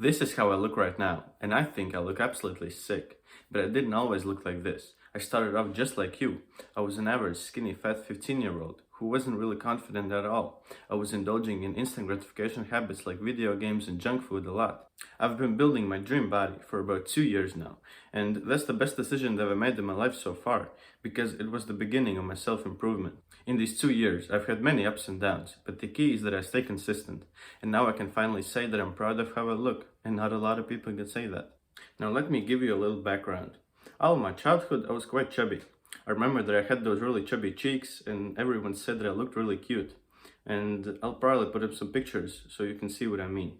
This is how I look right now, and I think I look absolutely sick. But I didn't always look like this. I started off just like you. I was an average, skinny, fat 15-year-old who wasn't really confident at all. I was indulging in instant gratification habits like video games and junk food a lot. I've been building my dream body for about 2 years now, and that's the best decision that I've made in my life so far, because it was the beginning of my self-improvement. In these 2 years, I've had many ups and downs, but the key is that I stay consistent, and now I can finally say that I'm proud of how I look, and not a lot of people can say that. Now let me give you a little background. All of my childhood, I was quite chubby. I remember that I had those really chubby cheeks, and everyone said that I looked really cute. And I'll probably put up some pictures so you can see what I mean.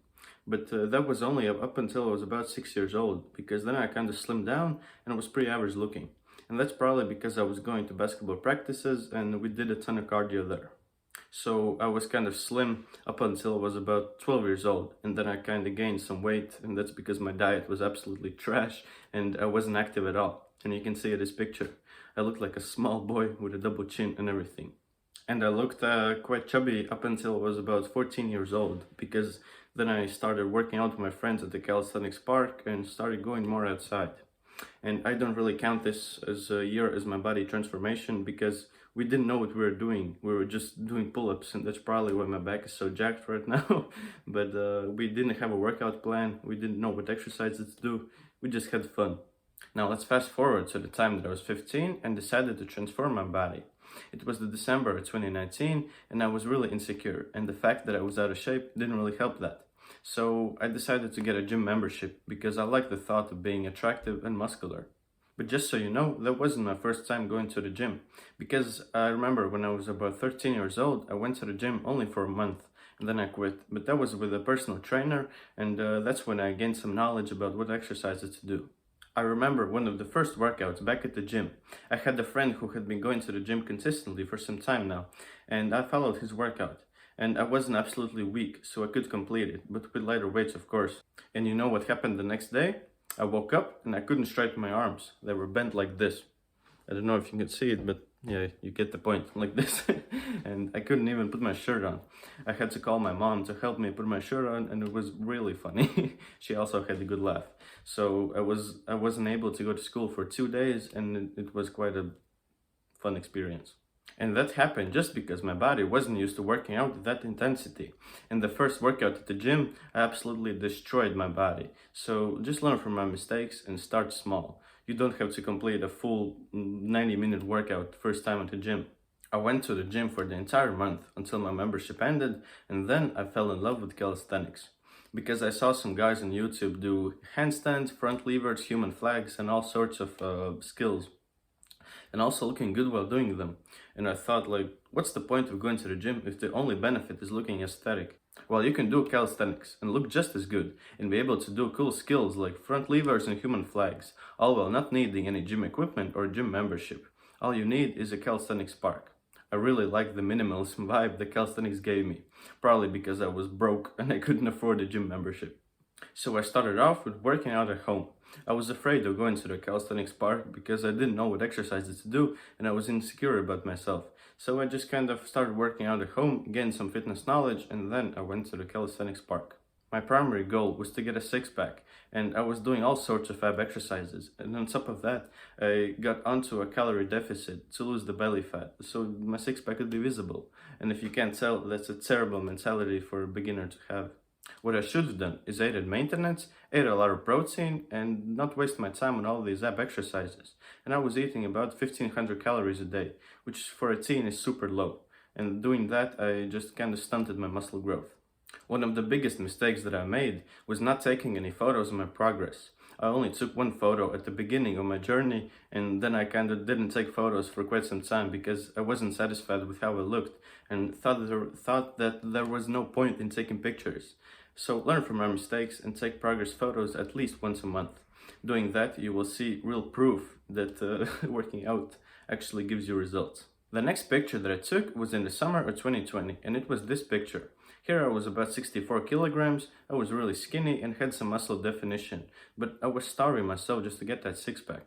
But that was only up until I was about 6 years old, because then I kind of slimmed down and I was pretty average looking. And that's probably because I was going to basketball practices and we did a ton of cardio there. So I was kind of slim up until I was about 12 years old, and then I kind of gained some weight, and that's because my diet was absolutely trash and I wasn't active at all. And you can see in this picture, I looked like a small boy with a double chin and everything. And I looked quite chubby up until I was about 14 years old, because then I started working out with my friends at the calisthenics park and started going more outside. And I don't really count this as a year as my body transformation, because we didn't know what we were doing. We were just doing pull-ups, and that's probably why my back is so jacked right now. But we didn't have a workout plan. We didn't know what exercises to do. We just had fun. Now let's fast forward to the time that I was 15 and decided to transform my body. It was the December of 2019 and I was really insecure, and the fact that I was out of shape didn't really help that. So I decided to get a gym membership because I like the thought of being attractive and muscular. But just so you know, that wasn't my first time going to the gym, because I remember when I was about 13 years old, I went to the gym only for a month and then I quit. But that was with a personal trainer, and that's when I gained some knowledge about what exercises to do. I remember one of the first workouts back at the gym. I had a friend who had been going to the gym consistently for some time now, and I followed his workout. And I wasn't absolutely weak, so I could complete it, but with lighter weights, of course. And you know what happened the next day? I woke up and I couldn't straighten my arms. They were bent like this. I don't know if you can see it, but yeah, you get the point, like this. And I couldn't even put my shirt on. I had to call my mom to help me put my shirt on, and it was really funny. She also had a good laugh. So I wasn't able to go to school for 2 days, and it was quite a fun experience. And that happened just because my body wasn't used to working out at that intensity. In the first workout at the gym, I absolutely destroyed my body. So just learn from my mistakes and start small. You don't have to complete a full 90-minute workout first time at the gym. I went to the gym for the entire month until my membership ended, and then I fell in love with calisthenics. Because I saw some guys on YouTube do handstands, front levers, human flags, and all sorts of skills, and also looking good while doing them. And I thought, like, what's the point of going to the gym if the only benefit is looking aesthetic? Well, you can do calisthenics and look just as good and be able to do cool skills like front levers and human flags, all while not needing any gym equipment or gym membership. All you need is a calisthenics park. I really liked the minimalism vibe that calisthenics gave me, probably because I was broke and I couldn't afford a gym membership. So I started off with working out at home. I was afraid of going to the calisthenics park because I didn't know what exercises to do and I was insecure about myself. So I just kind of started working out at home, gained some fitness knowledge, and then I went to the calisthenics park. My primary goal was to get a six-pack, and I was doing all sorts of ab exercises. And on top of that, I got onto a calorie deficit to lose the belly fat, so my six-pack could be visible. And if you can't tell, that's a terrible mentality for a beginner to have. What I should have done is ate at maintenance, ate a lot of protein, and not waste my time on all these ab exercises. And I was eating about 1500 calories a day, which for a teen is super low. And doing that, I just kind of stunted my muscle growth. One of the biggest mistakes that I made was not taking any photos of my progress. I only took one photo at the beginning of my journey, and then I kind of didn't take photos for quite some time because I wasn't satisfied with how I looked and thought that there was no point in taking pictures. So learn from our mistakes and take progress photos at least once a month. Doing that, you will see real proof that working out actually gives you results. The next picture that I took was in the summer of 2020, and it was this picture. Here I was about 64 kilograms, I was really skinny and had some muscle definition, but I was starving myself just to get that six-pack.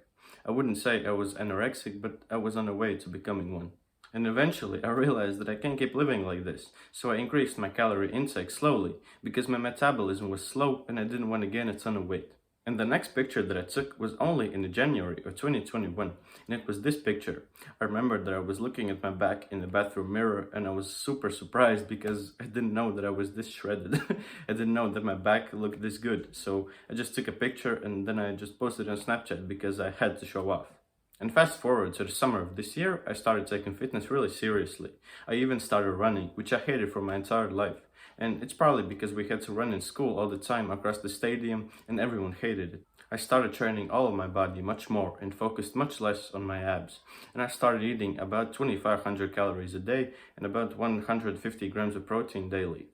I wouldn't say I was anorexic, but I was on the way to becoming one. And eventually I realized that I can't keep living like this, so I increased my calorie intake slowly because my metabolism was slow and I didn't want to gain a ton of weight. And the next picture that I took was only in January of 2021, and it was this picture. I remember that I was looking at my back in the bathroom mirror and I was super surprised because I didn't know that I was this shredded. I didn't know that my back looked this good, so I just took a picture and then I just posted it on Snapchat because I had to show off. And fast forward to the summer of this year, I started taking fitness really seriously. I even started running, which I hated for my entire life. And it's probably because we had to run in school all the time across the stadium and everyone hated it. I started training all of my body much more and focused much less on my abs. And I started eating about 2500 calories a day and about 150 grams of protein daily.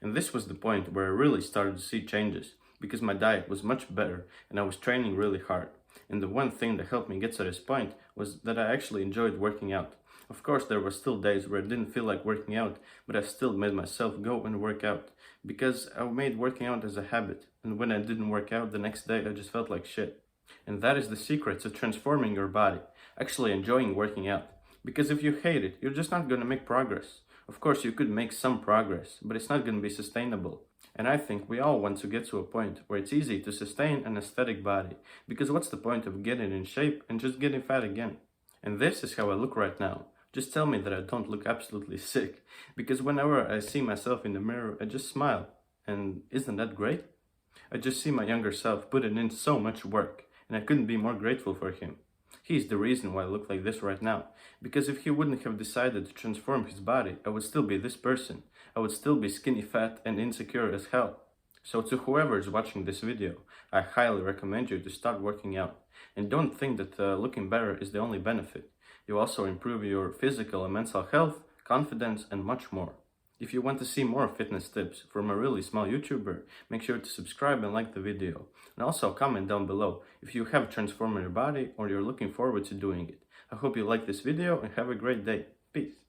And this was the point where I really started to see changes because my diet was much better and I was training really hard. And the one thing that helped me get to this point was that I actually enjoyed working out. Of course, there were still days where I didn't feel like working out, but I still made myself go and work out because I made working out as a habit. And when I didn't work out the next day, I just felt like shit. And that is the secret to transforming your body, actually enjoying working out. Because if you hate it, you're just not going to make progress. Of course, you could make some progress, but it's not going to be sustainable. And I think we all want to get to a point where it's easy to sustain an aesthetic body, because what's the point of getting in shape and just getting fat again? And this is how I look right now. Just tell me that I don't look absolutely sick, because whenever I see myself in the mirror, I just smile. And isn't that great? I just see my younger self putting in so much work, and I couldn't be more grateful for him. He's the reason why I look like this right now, because if he wouldn't have decided to transform his body, I would still be this person. I would still be skinny fat and insecure as hell. So to whoever is watching this video, I highly recommend you to start working out. And don't think that looking better is the only benefit. You also improve your physical and mental health, confidence, and much more. If you want to see more fitness tips from a really small YouTuber, make sure to subscribe and like the video. And also comment down below if you have transformed your body or you're looking forward to doing it. I hope you like this video and have a great day. Peace.